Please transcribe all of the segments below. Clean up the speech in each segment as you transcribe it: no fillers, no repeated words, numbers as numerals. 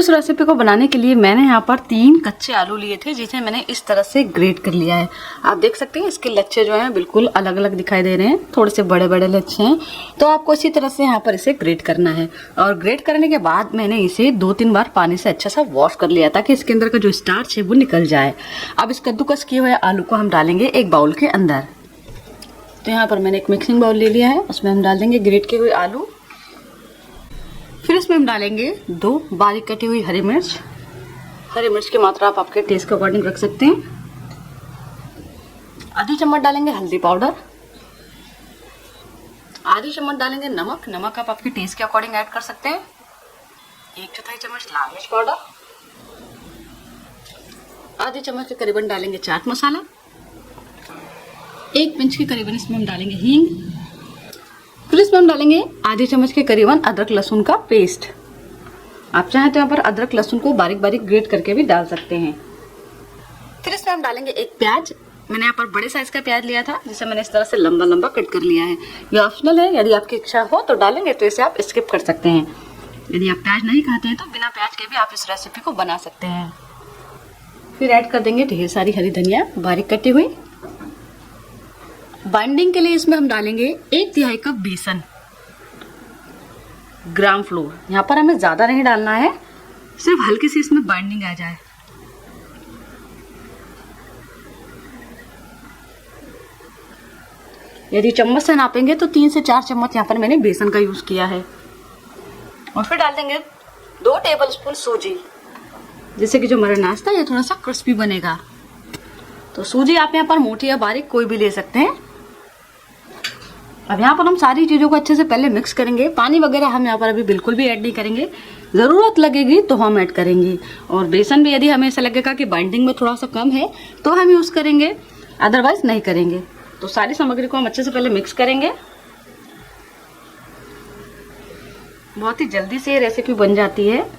इस रेसिपी को बनाने के लिए मैंने यहाँ पर 3 कच्चे आलू लिए थे, जिसे मैंने इस तरह से ग्रेट कर लिया है। आप देख सकते हैं इसके लच्छे जो हैं बिल्कुल अलग अलग दिखाई दे रहे हैं, थोड़े से बड़े बड़े लच्छे हैं। तो आपको इसी तरह से यहाँ पर इसे ग्रेट करना है। और ग्रेट करने के बाद मैंने इसे 2-3 बार पानी से अच्छा सा वॉश कर लिया ताकि इसके अंदर का जो स्टार्च है वो निकल जाए। अब इस कद्दूकस किए हुए आलू को हम डालेंगे एक बाउल के अंदर। तो यहाँ पर मैंने एक मिक्सिंग बाउल ले लिया है, उसमें हम डाल देंगे ग्रेट किए हुए आलू। फिर इसमें हम डालेंगे 2 बारीक कटी हुई हरी मिर्च। हरी मिर्च की मात्रा आप आपके टेस्ट के अकॉर्डिंग रख सकते हैं। आधी चम्मच डालेंगे हल्दी पाउडर। आधी चम्मच डालेंगे नमक। नमक आप आपके टेस्ट के अकॉर्डिंग ऐड कर सकते हैं। 1/4 चम्मच लाल मिर्च पाउडर। आधी चम्मच के करीबन डालेंगे चाट मसाला। 1 पिंच के करीबन इसमें हम डालेंगे हींग। फिर इसमें हम डालेंगे आधी चम्मच के करीबन अदरक लहसुन का पेस्ट। आप चाहें तो यहाँ पर अदरक लहसुन को बारीक बारीक ग्रेट करके भी डाल सकते हैं। फिर इसमें हम डालेंगे एक प्याज। मैंने यहाँ पर बड़े साइज का प्याज लिया था, जिसे मैंने इस तरह से लंबा लंबा कट कर लिया है। ये ऑप्शनल है, यदि आपकी इच्छा हो तो डालेंगे, तो इसे आप स्किप कर सकते हैं। यदि आप प्याज नहीं खाते हैं तो बिना प्याज के भी आप इस रेसिपी को बना सकते हैं। फिर ऐड कर देंगे ढेर सारी हरी धनिया बारीक कटी हुई। बाइंडिंग के लिए इसमें हम डालेंगे 1/3 कप बेसन, ग्राम फ्लोर। यहाँ पर हमें ज्यादा नहीं डालना है, सिर्फ हल्की सी इसमें बाइंडिंग आ जाए। यदि चम्मच से नापेंगे तो 3 से 4 चम्मच यहाँ पर मैंने बेसन का यूज किया है। और फिर डाल देंगे 2 टेबलस्पून सूजी, जिससे कि जो हमारा नाश्ता है ये थोड़ा सा क्रिस्पी बनेगा। तो सूजी आप यहाँ पर मोटी या बारीक कोई भी ले सकते हैं। अब यहाँ पर हम सारी चीज़ों को अच्छे से पहले मिक्स करेंगे। पानी वगैरह हम यहाँ पर अभी बिल्कुल भी ऐड नहीं करेंगे, ज़रूरत लगेगी तो हम ऐड करेंगे। और बेसन भी यदि हमें ऐसा लगेगा कि बाइंडिंग में थोड़ा सा कम है तो हम यूज़ करेंगे, अदरवाइज नहीं करेंगे। तो सारी सामग्री को हम अच्छे से पहले मिक्स करेंगे। बहुत ही जल्दी से ये रेसिपी बन जाती है।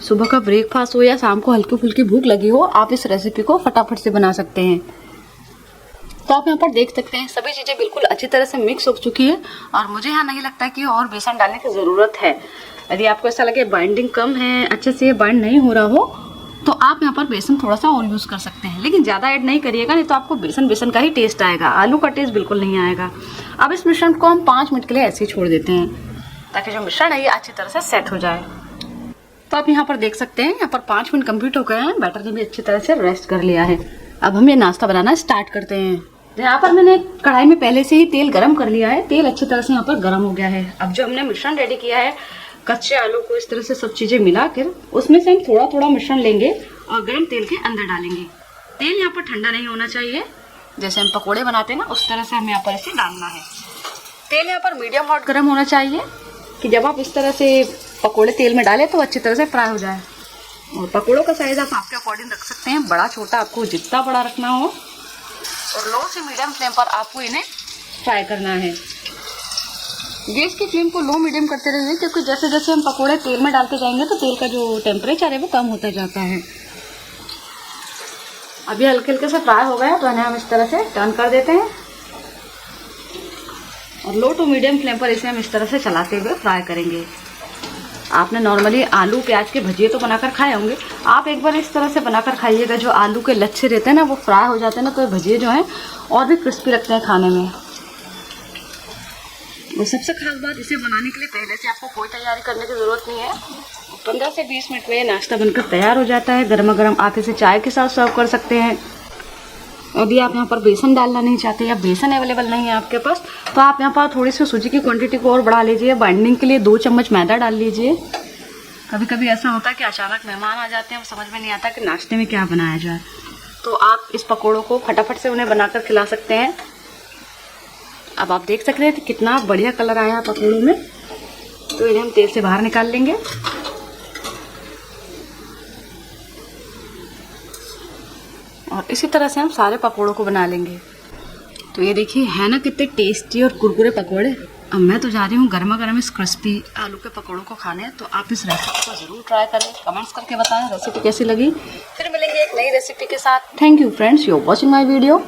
सुबह का ब्रेकफास्ट हो या शाम को हल्की फुल्की भूख लगी हो, आप इस रेसिपी को फटाफट से बना सकते हैं। तो आप यहाँ पर देख सकते हैं सभी चीज़ें बिल्कुल अच्छी तरह से मिक्स हो चुकी है और मुझे यहाँ नहीं लगता कि और बेसन डालने की ज़रूरत है। यदि आपको ऐसा लगे बाइंडिंग कम है, अच्छे से बाइंड नहीं हो रहा हो, तो आप यहाँ पर बेसन थोड़ा सा और यूज़ कर सकते हैं, लेकिन ज़्यादा ऐड नहीं करिएगा, नहीं तो आपको बेसन का ही टेस्ट आएगा, आलू का टेस्ट बिल्कुल नहीं आएगा। अब इस मिश्रण को हम 5 मिनट के लिए ऐसे ही छोड़ देते हैं ताकि जो मिश्रण है ये अच्छी तरह से सेट हो जाए। तो आप यहाँ पर देख सकते हैं यहाँ पर 5 मिनट कंप्लीट हो गए हैं। बैटर ने भी अच्छी तरह से रेस्ट कर लिया है। अब हम ये नाश्ता बनाना स्टार्ट करते हैं। यहाँ पर मैंने कढ़ाई में पहले से ही तेल गरम कर लिया है। तेल अच्छी तरह से यहाँ पर गरम हो गया है। अब जो हमने मिश्रण रेडी किया है, कच्चे आलू को इस तरह से सब चीजें मिलाकर उसमें से हम थोड़ा थोड़ा मिश्रण लेंगे और गर्म तेल के अंदर डालेंगे। तेल यहाँ पर ठंडा नहीं होना चाहिए, जैसे हम पकौड़े बनाते हैं ना उस तरह से हमें यहाँ पर इसे डालना है। तेल यहाँ पर मीडियम हॉट गर्म होना चाहिए कि जब आप इस तरह से पकोड़े तेल में डालें तो अच्छी तरह से फ्राई हो जाए। और पकोड़ों का साइज आप आपके अकॉर्डिंग रख सकते हैं, बड़ा छोटा आपको जितना बड़ा रखना हो। और लो से मीडियम फ्लेम पर आपको इन्हें फ्राई करना है। गैस की फ्लेम को लो मीडियम करते रहिए, क्योंकि जैसे जैसे हम पकोड़े तेल में डालते जाएंगे तो तेल का जो टेम्परेचर है वो कम होता जाता है। अभी हल्के हल्के से फ्राई हो गए तो इन्हें हम इस तरह से टर्न कर देते हैं और लो टू मीडियम फ्लेम पर इसे हम इस तरह से चलाते हुए फ्राई करेंगे। आपने नॉर्मली आलू प्याज के भजिए तो बनाकर खाए होंगे, आप एक बार इस तरह से बनाकर खाइएगा। जो आलू के लच्छे रहते हैं ना वो फ्राई हो जाते हैं ना, तो ये भजिए जो हैं और भी क्रिस्पी लगते हैं खाने में। और सबसे खास बात, इसे बनाने के लिए पहले से आपको कोई तैयारी करने की ज़रूरत नहीं है। 15 से 20 मिनट में ये नाश्ता बनकर तैयार हो जाता है। गर्मा गर्म आप इसे चाय के साथ सर्व कर सकते हैं। यदि आप यहाँ पर बेसन डालना नहीं चाहते या बेसन अवेलेबल नहीं है आपके पास, तो आप यहाँ पर थोड़ी सी सूजी की क्वांटिटी को और बढ़ा लीजिए। बाइंडिंग के लिए 2 चम्मच मैदा डाल लीजिए। कभी कभी ऐसा होता है कि अचानक मेहमान आ जाते हैं, समझ में नहीं आता कि नाश्ते में क्या बनाया जाए, तो आप इस पकौड़ों को फटाफट से उन्हें बनाकर खिला सकते हैं। अब आप देख सकते हैं कि कितना बढ़िया कलर आया है पकौड़ों में। तो इन्हें हम तेल से बाहर निकाल लेंगे। और इसी तरह से हम सारे पकौड़ों को बना लेंगे। तो ये देखिए है ना कितने टेस्टी और कुरकुरे पकौड़े। अब मैं तो जा रही हूँ गर्मा गर्म इस क्रिस्पी आलू के पकौड़ों को खाने। तो आप इस रेसिपी को ज़रूर ट्राई करें, कमेंट्स करके बताएं रेसिपी कैसी लगी। फिर मिलेंगे एक नई रेसिपी के साथ। Thank you friends, you are watching my video.